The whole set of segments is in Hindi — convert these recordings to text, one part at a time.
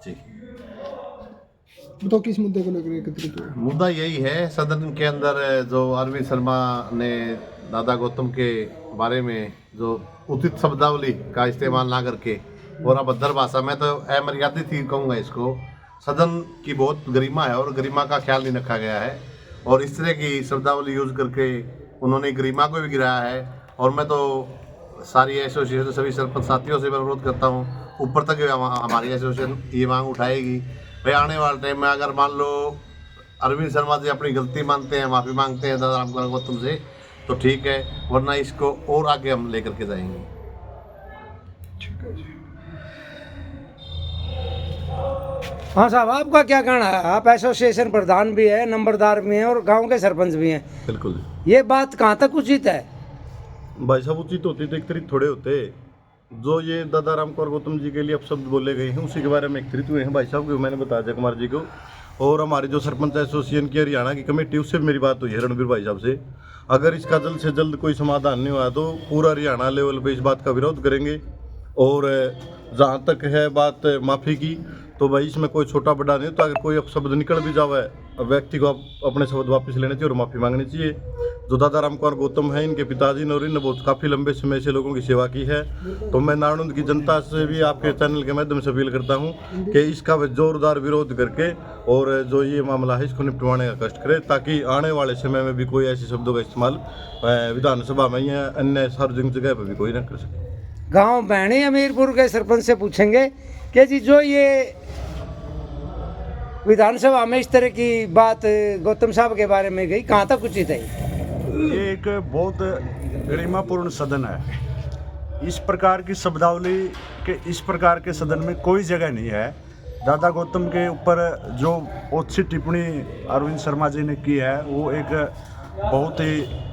जी। तो किस मुद्दे को लेकर एकत्रित हुए? मुद्दा यही है, सदन के अंदर जो अरविंद शर्मा ने दादा गौतम के बारे में जो उचित शब्दावली का इस्तेमाल ना करके और अभद्र भाषा में, तो अमर्यादित ही कहूँगा इसको, सदन की बहुत गरिमा है और गरिमा का ख्याल नहीं रखा गया है और इस तरह की शब्दावली यूज करके उन्होंने गरिमा को भी गिराया है। और मैं तो सारी एसोसिएशन सभी सरपंच साथियों से अनुरोध करता हूँ, ऊपर तक हमारी एसोसिएशन ये मांग उठाएगी भाई आने वाले टाइम में अगर मान लो अरविंद शर्मा जी अपनी गलती मानते हैं, माफ़ी मांगते हैं दादा रामकुमार गौतम से, तो ठीक है, वरना इसको और आगे हम लेकर के जाएंगे। ठीक है जी। हाँ साहब, आपका क्या कहना है? आप एसोसिएशन प्रधान भी है, नंबरदार भी हैं और गांव के सरपंच भी हैं। बिल्कुल। ये बात कहाँ तक उचित है? भाई साहब, उचित होती तो एक तरीके थोड़े होते। जो ये दादा रामकुमार गौतम जी के लिए अपशब्द बोले गए हैं उसी के बारे में एकत्रित हुए हैं भाई साहब को मैंने बताया अजय कुमार जी को, और हमारी जो सरपंच एसोसिएशन की हरियाणा की कमेटी उससे मेरी बात हुई है रणबीर भाई साहब से। अगर इसका जल्द से जल्द कोई समाधान नहीं हुआ तो पूरा हरियाणा लेवल पे इस बात का विरोध करेंगे। और जहाँ तक है बात माफ़ी की, तो भाई इसमें कोई छोटा बड़ा नहीं, तो अगर कोई शब्द निकल भी जावे व्यक्ति को अपने शब्द वापस लेने चाहिए और माफ़ी मांगनी चाहिए। जो दादा रामकुमार गौतम है, इनके पिताजी ने और इन्होंने बहुत काफ़ी लंबे समय से लोगों की सेवा की है। तो मैं नारनौंद की जनता से भी आपके चैनल के माध्यम से अपील करता हूं कि इसका जोरदार विरोध करके और जो ये मामला है इसको निपटवाने का कष्ट करें, ताकि आने वाले समय में भी कोई ऐसे शब्दों का इस्तेमाल विधानसभा में या अन्य सार्वजनिक जगह पर भी कोई न कर सके। गांव बहनी हमीरपुर के सरपंच से पूछेंगे कि जी जो ये विधानसभा में इस तरह की बात गौतम साहब के बारे में गई, कहाँ तक उचित है? ये एक बहुत गरिमापूर्ण सदन है। इस प्रकार की शब्दावली के इस प्रकार के सदन में कोई जगह नहीं है। दादा गौतम के ऊपर जो ओछी टिप्पणी अरविंद शर्मा जी ने की है, वो एक बहुत ही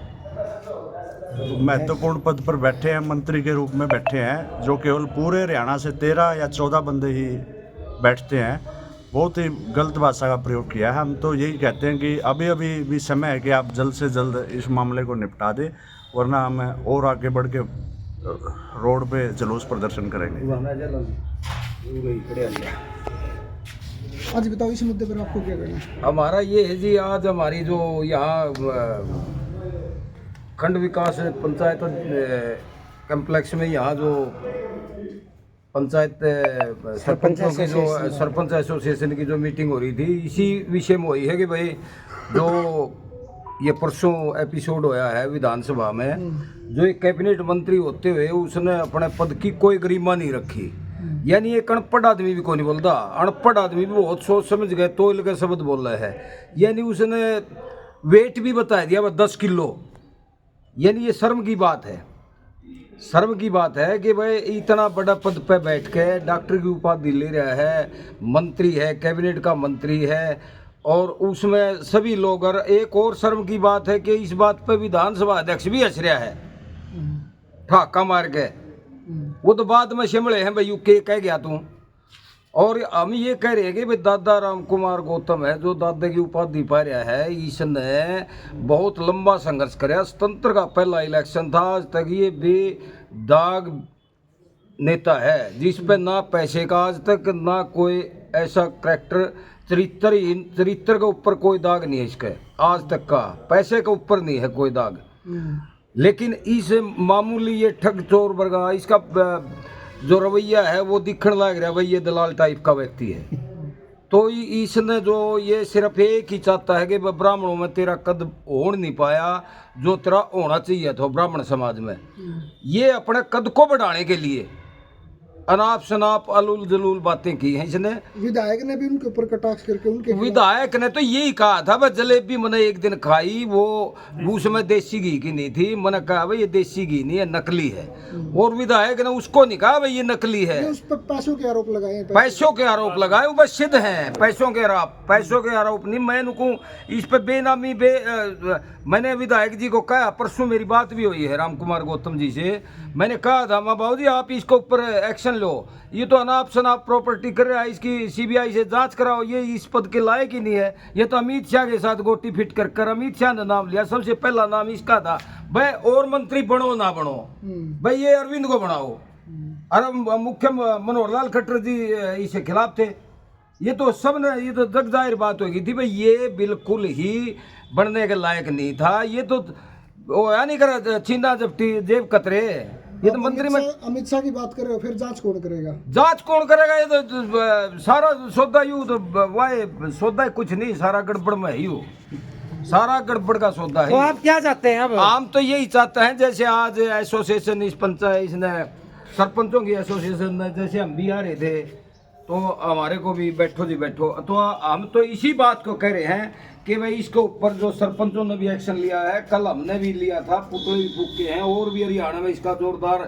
महत्वपूर्ण पद पर बैठे हैं, मंत्री के रूप में बैठे हैं, जो केवल पूरे हरियाणा से 13 या 14 बंदे ही बैठते हैं। बहुत ही गलत भाषा का प्रयोग किया है। हम तो यही कहते हैं कि अभी भी समय है कि आप जल्द से जल्द इस मामले को निपटा दें, वरना हम और आगे बढ़ के रोड पे जुलूस प्रदर्शन करेंगे। आज बताओ इस मुद्दे पर आपको क्या कहना है? हमारा ये है जी, आज हमारी जो यहाँ खंड विकास पंचायत कम्प्लेक्स में यहाँ जो पंचायत सरपंचों की जो सरपंच एसोसिएशन की जो मीटिंग हो रही थी, इसी विषय में हुई है कि भाई जो ये परसों एपिसोड होया है विधानसभा में, जो एक कैबिनेट मंत्री होते हुए उसने अपने पद की कोई गरिमा नहीं रखी। यानी एक अनपढ़ आदमी भी कोई नहीं बोलता, अनपढ़ आदमी भी बहुत सोच समझ गए तोल के शब्द बोल रहे हैं। यानी उसने वेट भी बता दिया 10 किलो। यानी ये शर्म की बात है, शर्म की बात है कि भाई इतना बड़ा पद पे बैठ के डॉक्टर की उपाधि ले रहा है, मंत्री है, कैबिनेट का मंत्री है, और उसमें सभी लोग। और एक और शर्म की बात है कि इस बात पे विधानसभा अध्यक्ष भी हंस रहा है ठाका मार के। वो तो बाद में शिमले हैं भाई, के कह गया तू। और हम ये कह रहे हैं कि भाई दादा रामकुमार गौतम है जो दादा की उपाधि पा रहा है, इसने बहुत लंबा संघर्ष कराया। स्वतंत्र का पहला इलेक्शन था, आज तक ये बेदाग नेता है जिस पे ना पैसे का आज तक ना कोई ऐसा करैक्टर, चरित्र के ऊपर कोई दाग नहीं है इसके आज तक का, पैसे के ऊपर नहीं है कोई दाग। लेकिन इस मामूली ये ठग चोर वर्गा, इसका जो रवैया है वो दिखने लग रहा है भाई ये दलाल टाइप का व्यक्ति है। तो इसने जो ये सिर्फ एक ही चाहता है कि ब्राह्मणों में तेरा कद हो नहीं पाया जो तेरा होना चाहिए था ब्राह्मण समाज में। ये अपने कद को बढ़ाने के लिए अनाप शनाप अलूल जलूल बातें की हैं इसने। विधायक ने भी उनके ऊपर कटाक्ष करके उनके विधायक ने तो यही कहा था भाई जलेबी मैंने एक दिन खाई, वो उसमें देसी घी की नहीं थी, मैंने कहा भाई ये देसी घी नहीं है, नकली है। और विधायक ने उसको नहीं कहा भाई ये नकली है। उस पर पैसों के आरोप लगाए हैं। पैसों के आरोप लगाए वो बस सिद्ध हैं, पैसों के आरोप नहीं। मैं नुकूं इस पे बेनामी मैंने विधायक जी को कहा, परसों मेरी बात भी हुई है रामकुमार गौतम जी से। मैंने कहा था माँ बाबू जी आप इसके ऊपर एक्शन लो, ये तो अनाप शनाप प्रॉपर्टी कर रहा है, इसकी सीबीआई से जांच कराओ, ये इस पद के लायक ही नहीं है। ये तो अमित शाह के साथ गोटी फिट कर अमित शाह ने नाम लिया, सबसे पहला नाम इसका था भाई। और मंत्री बनो ना बनो भाई ये अरविंद को बनाओ, और मुख्य मनोहर लाल खट्टर जी इसके खिलाफ थे। ये तो सब ने, ये तो जग जाहिर बात हो गई थी भाई, ये बिल्कुल ही बनने के लायक नहीं था। ये तो वो या नहीं करा छीना जब्ती जेब कतरे। ये तो मंत्री में अमित शाह की बात कर रहे हो, फिर जांच कौन करेगा? जांच कौन करेगा? ये तो सारा सौदा यूं तो वाह सौदा कुछ नहीं, सारा गड़बड़ में ही हो, सारा गड़बड़ का सौदा तो है। आप क्या चाहते हैं अब? हम तो यही चाहते हैं, जैसे आज एसोसिएशन इस पंचायत इसने सरपंचों की एसोसिएशन ने, जैसे हम भी आ रहे थे तो हमारे को भी बैठो जी बैठो, तो हम तो इसी बात को कह रहे हैं कि भाई इसके ऊपर जो सरपंचों ने भी एक्शन लिया है, कल हमने भी लिया था, पुतले भी फूके हैं, और भी हरियाणा में इसका जोरदार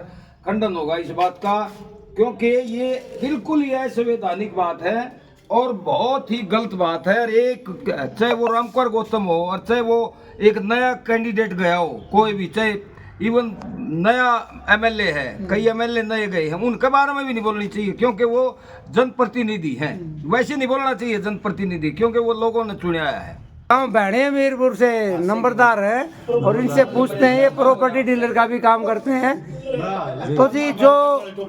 खंडन होगा इस बात का, क्योंकि ये बिल्कुल ही असंवैधानिक बात है और बहुत ही गलत बात है। और एक चाहे वो रामकुमार गौतम हो और चाहे वो एक नया कैंडिडेट गया हो, कोई भी, चाहे इवन नया एमएलए है, कई एमएलए नए गए हैं, उनके बारे में भी नहीं बोलनी चाहिए, क्योंकि वो जनप्रतिनिधि हैं। वैसे नहीं बोलना चाहिए जनप्रतिनिधि, क्योंकि वो लोगों ने चुना है। हम बहने मीरपुर से नंबरदार है और इनसे पूछते हैं, ये प्रॉपर्टी डीलर का भी काम करते हैं। तो जी जो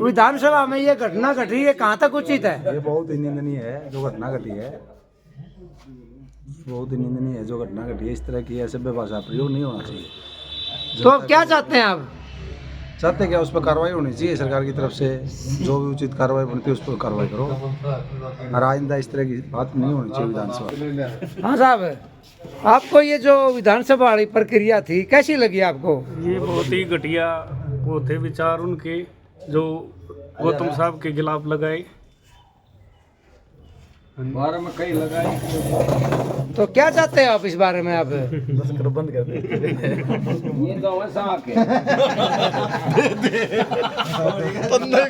विधानसभा में ये घटना घटी है, कहाँ तक उचित है? ये बहुत ही निंदनीय है जो घटना घटी है, बहुत ही निंदनीय है जो घटना घटी है। इस तरह की असभ्य भाषा प्रयोग नहीं होना चाहिए। तो अब क्या चाहते हैं आप? चाहते क्या, उस पर कार्रवाई होनी चाहिए सरकार की तरफ से, जो भी उचित कार्रवाई बनती है उस पर कार्रवाई करो, और आइंदा इस तरह की बात नहीं होनी चाहिए विधानसभा। हाँ साहब, आपको ये जो विधानसभा वाली प्रक्रिया थी कैसी लगी आपको? ये बहुत ही घटिया वो थे विचार उनके जो गौतम साहब के खिलाफ लगाए, बारे में कई लगाए। तो क्या चाहते हैं आप इस बारे में? आप बस करो, बंद कर दे। ये तो वैसा आके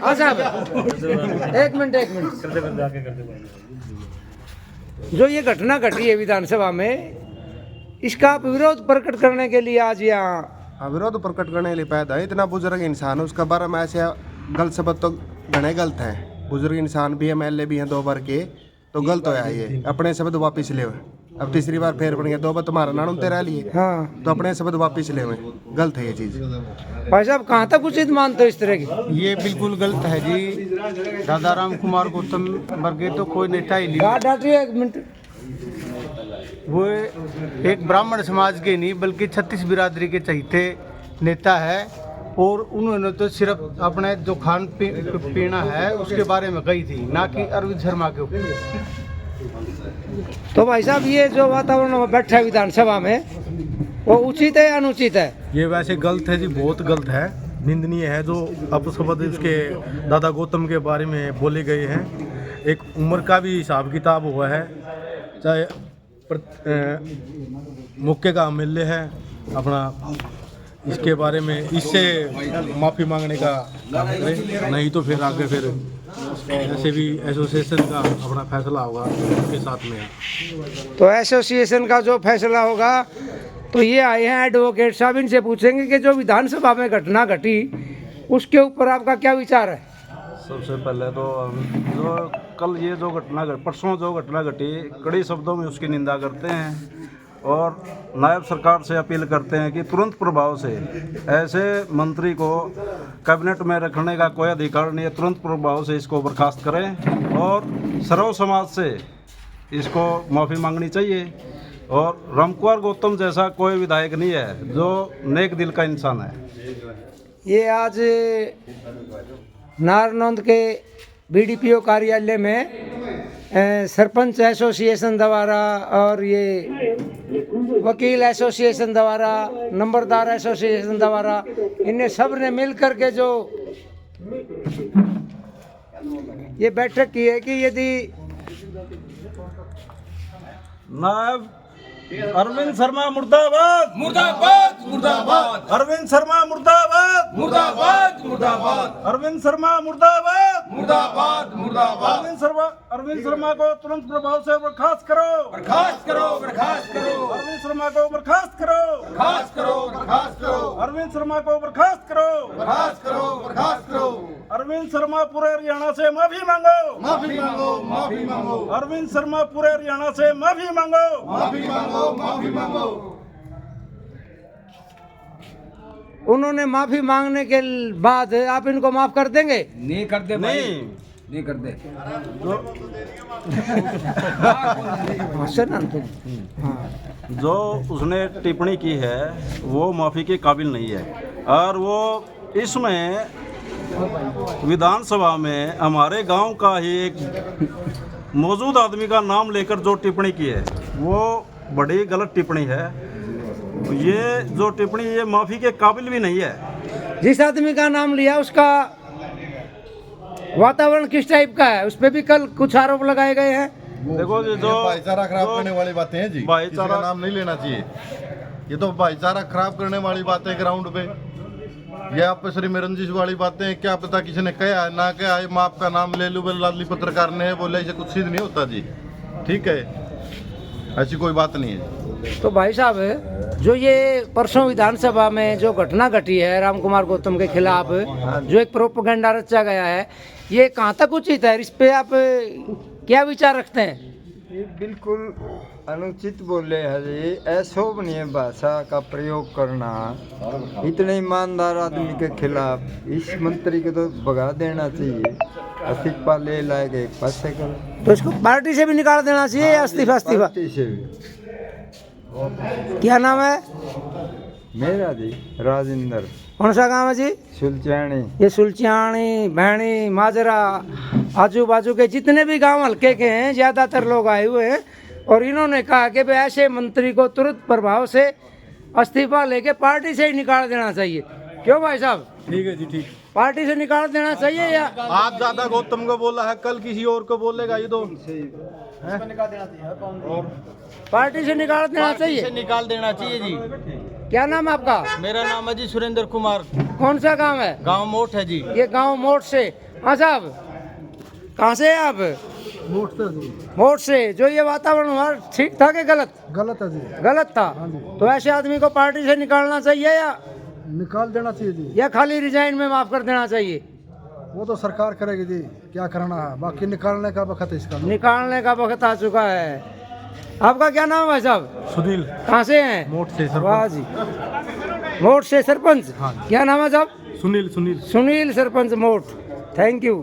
हाँ साहब, एक मिनट। जो ये घटना घटी है विधानसभा में, इसका आप विरोध प्रकट करने के लिए आज यहाँ विरोध प्रकट करने के लिए पैदा है। इतना बुजुर्ग इंसान है, उसका बारे में ऐसे गलत शब्द तो घने गलत है। बुजुर्ग इंसान भी एमएलए भी हैं 2 बार के, तो गलत होया ये। अपने शब्द वापिस ले, अब तीसरी बार फेर बन गया, 2 बार तुम्हारा नाम तेरा लिए, हाँ, तो अपने शब्द वापिस ले, गलत है ये चीज़। भाई साहब कहाँ तक उचित मानते हो इस तरह की? ये बिल्कुल गलत है जी। दादा रामकुमार गौतम वर्गे तो कोई नेता ही नहीं, डाटिए एक मिनट। वो एक ब्राह्मण समाज के नहीं बल्कि 36 बिरादरी के चहीते नेता है, और उन्होंने तो सिर्फ अपने जो खान पीना है उसके बारे में कही थी, ना कि अरविंद शर्मा के ऊपर। तो भाई साहब ये जो वातावरण में बैठा है विधानसभा में, वो उचित है या अनुचित है? ये वैसे गलत है जी, बहुत गलत है, निंदनीय है। जो अपशब्द इसके दादा गौतम के बारे में बोले गए हैं, एक उम्र का भी हिसाब किताब हुआ है, चाहे मौके का एमएलए है अपना, इसके बारे में इससे माफ़ी मांगने का काम करें, नहीं तो फिर आगे फिर ऐसे भी एसोसिएशन का अपना फैसला होगा उसके साथ में। तो एसोसिएशन का जो फैसला होगा, तो ये आए हैं एडवोकेट साहब, इनसे पूछेंगे कि जो विधानसभा में घटना घटी उसके ऊपर आपका क्या विचार है? सबसे पहले तो जो कल ये जो घटना परसों जो घटना घटी, कड़े शब्दों में उसकी निंदा करते हैं और नायब सरकार से अपील करते हैं कि तुरंत प्रभाव से ऐसे मंत्री को कैबिनेट में रखने का कोई अधिकार नहीं है, तुरंत प्रभाव से इसको बर्खास्त करें और सर्व समाज से इसको माफ़ी मांगनी चाहिए। और रामकुमार गौतम जैसा कोई विधायक नहीं है जो नेक दिल का इंसान है। ये आज नारनौंद के बीडीपीओ कार्यालय में सरपंच एसोसिएशन द्वारा और ये वकील एसोसिएशन द्वारा, नंबरदार एसोसिएशन द्वारा, इन्हें सब ने मिल कर के जो ये बैठक की है कि यदि नायब अरविंद शर्मा मुर्दाबाद, मुर्दाबाद मुर्दाबाद, अरविंद शर्मा मुर्दाबाद, मुर्दाबाद मुर्दाबाद, अरविंद शर्मा मुर्दाबाद, मुर्दाबाद मुर्दाबाद, अरविंद शर्मा को तुरंत प्रभाव से बर्खास्त करो, बर्खास्त करो, बर्खास्त करो, अरविंद शर्मा को बर्खास्त करो, बर्खास्त करो, बर्खास्त करो, अरविंद शर्मा को बर्खास्त करो, बर्खास्त करो, बर्खास्त करो, अरविंद शर्मा पूरे हरियाणा से माफी मांगो, माफी मांगो, माफी मांगो, अरविंद शर्मा पूरे हरियाणा से माफी मांगो, माफी मांगो, माफी मांगो। उन्होंने माफी मांगने के बाद आप इनको माफ कर देंगे? नहीं कर दे भाई, नहीं कर दे। जो उसने टिप्पणी की है वो माफ़ी के काबिल नहीं है। और वो इसमें विधानसभा में हमारे गांव का ही एक मौजूद आदमी का नाम लेकर जो टिप्पणी की है वो बड़ी गलत टिप्पणी है। ये जो टिप्पणी ये माफ़ी के काबिल भी नहीं है। जिस आदमी का नाम लिया उसका वातावरण किस टाइप का है, उस पर भी कल कुछ आरोप लगाए गए हैं। देखो जी, जो भाईचारा खराब करने वाली बातें हैं जी, भाईचारा- किसी का नाम नहीं लेना चाहिए। ये तो भाईचारा खराब करने वाली बातें ग्राउंड पे, ये आप पे श्री रंजिश वाली बातें, क्या पता किसी ने कहा है ना कहा है। मैं आपका नाम ले लूँ, लाली पत्रकार ने बोले, इसे कुछ सिद्ध नहीं होता जी। ठीक है, ऐसी कोई बात नहीं है। तो भाई साहब, जो ये परसों विधानसभा में जो घटना घटी है राम कुमार गौतम के खिलाफ, जो एक प्रोपेगेंडा रचा गया है, ये कहाँ तक उचित है? इस पे आप क्या विचार रखते हैं? ये बिल्कुल अनुचित बोले हैं जी। अशोभनीय भाषा का प्रयोग करना इतने ईमानदार आदमी के खिलाफ, इस मंत्री को तो भगा देना चाहिए। इस्तीफा ले लाएगा एक पासे करो, तो इसको पार्टी से भी निकाल देना चाहिए या इस्तीफा? पार्टी से भी। क्या नाम है? मेरा जी राजेंद्र। कौन सा गांव है जी? सुलचानी। ये सुलचानी, भैणी, माजरा, आजू बाजू के जितने भी गांव हल्के के हैं ज़्यादातर लोग आए हुए हैं और इन्होंने कहा कि भाई ऐसे मंत्री को तुरंत प्रभाव से इस्तीफा लेके पार्टी से ही निकाल देना चाहिए। क्यों भाई साहब? ठीक है जी, ठीक। पार्टी से निकाल देना चाहिए या आज ज्यादा गौतम को बोला है, कल किसी और को बोलेगा। ये तो पार्टी से निकाल देना चाहिए? निकाल देना चाहिए जी। क्या नाम है आपका? मेरा नाम है जी सुरेंद्र कुमार। कौन सा गांव है? गांव मोट है जी। ये गांव मोट से। हाँ साहब, कहाँ से हैं आप? मोट से। जो ये वातावरण हुआ ठीक था कि गलत? गलत है जी, गलत था। तो ऐसे आदमी को पार्टी से निकालना चाहिए या निकाल देना चाहिए जी। या खाली रिजाइन में माफ कर देना चाहिए? वो तो सरकार करेगी जी, क्या करना है। बाकी निकालने का वक्त है इसका। निकालने का वक्त आ चुका है। आपका क्या नाम है भाई साहब? सुनील। कहाँ से हैं? मोट से वाह जी, मोट से सरपंच। क्या नाम है साहब? सुनील। सुनील सरपंच मोट। Thank you.